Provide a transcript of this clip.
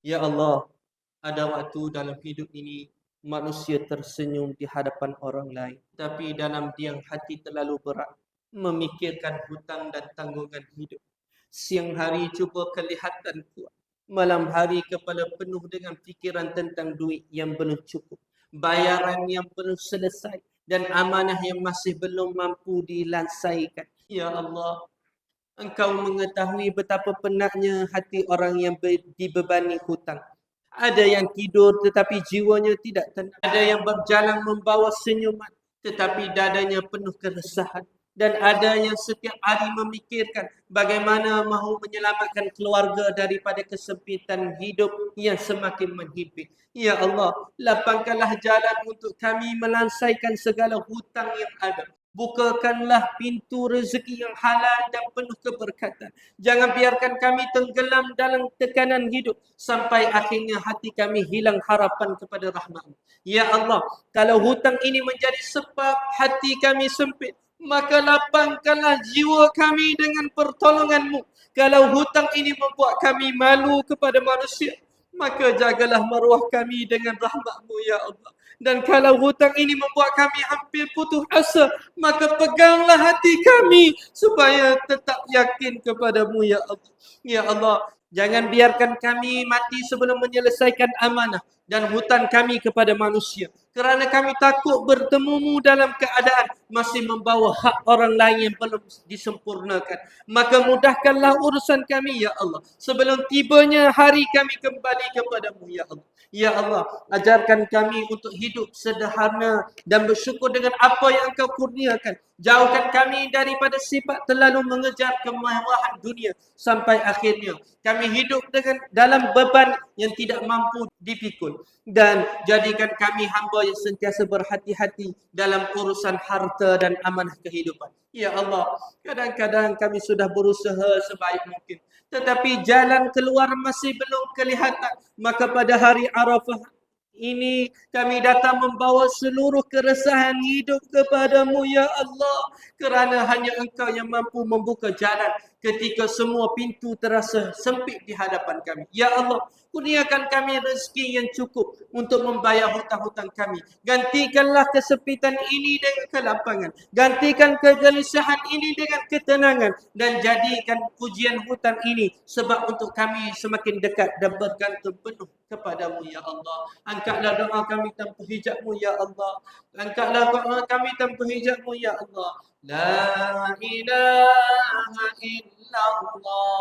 Ya Allah, ada waktu dalam hidup ini manusia tersenyum di hadapan orang lain, tapi dalam diam hati terlalu berat memikirkan hutang dan tanggungan hidup. Siang hari cuba kelihatan kuat, malam hari kepala penuh dengan fikiran tentang duit yang belum cukup, bayaran yang belum selesai, dan amanah yang masih belum mampu dilansaikan. Ya Allah, Engkau mengetahui betapa penatnya hati orang yang dibebani hutang. Ada yang tidur tetapi jiwanya tidak tenang. Ada yang berjalan membawa senyuman tetapi dadanya penuh keresahan. Dan ada yang setiap hari memikirkan bagaimana mahu menyelamatkan keluarga daripada kesempitan hidup yang semakin menhimpit. Ya Allah, lapangkanlah jalan untuk kami melansaikan segala hutang yang ada. Bukakanlah pintu rezeki yang halal dan penuh keberkatan. Jangan biarkan kami tenggelam dalam tekanan hidup sampai akhirnya hati kami hilang harapan kepada rahmat-Mu. Ya Allah, kalau hutang ini menjadi sebab hati kami sempit, maka lapangkanlah jiwa kami dengan pertolongan-Mu. Kalau hutang ini membuat kami malu kepada manusia, maka jagalah maruah kami dengan rahmat-Mu, Ya Allah. Dan kalau hutang ini membuat kami hampir putus asa, maka peganglah hati kami supaya tetap yakin kepadamu, Ya Allah. Ya Allah, jangan biarkan kami mati sebelum menyelesaikan amanah dan hutang kami kepada manusia. Kerana kami takut bertemumu dalam keadaan masih membawa hak orang lain yang belum disempurnakan. Maka mudahkanlah urusan kami, Ya Allah. Sebelum tibanya hari kami kembali kepadamu, Ya Allah. Ya Allah, ajarkan kami untuk hidup sederhana dan bersyukur dengan apa yang Engkau kurniakan. Jauhkan kami daripada sifat terlalu mengejar kemewahan dunia sampai akhirnya kami hidup dengan dalam beban yang tidak mampu dipikul. Dan jadikan kami hamba yang sentiasa berhati-hati dalam urusan harta dan amanah kehidupan. Ya Allah, kadang-kadang kami sudah berusaha sebaik mungkin, tetapi jalan keluar masih belum kelihatan. Maka pada hari Arafah ini kami datang membawa seluruh keresahan hidup kepadamu, Ya Allah. Kerana hanya Engkau yang mampu membuka jalan ketika semua pintu terasa sempit di hadapan kami. Ya Allah, kurniakan kami rezeki yang cukup untuk membayar hutang-hutang kami. Gantikanlah kesempitan ini dengan kelapangan. Gantikan kegelisahan ini dengan ketenangan. Dan jadikan pujian hutang ini sebab untuk kami semakin dekat dan bergantung penuh kepadamu, Ya Allah. Angkatlah doa kami tanpa hijabmu, Ya Allah. Angkatlah doa kami tanpa hijabmu, Ya Allah. La ilaha illallah.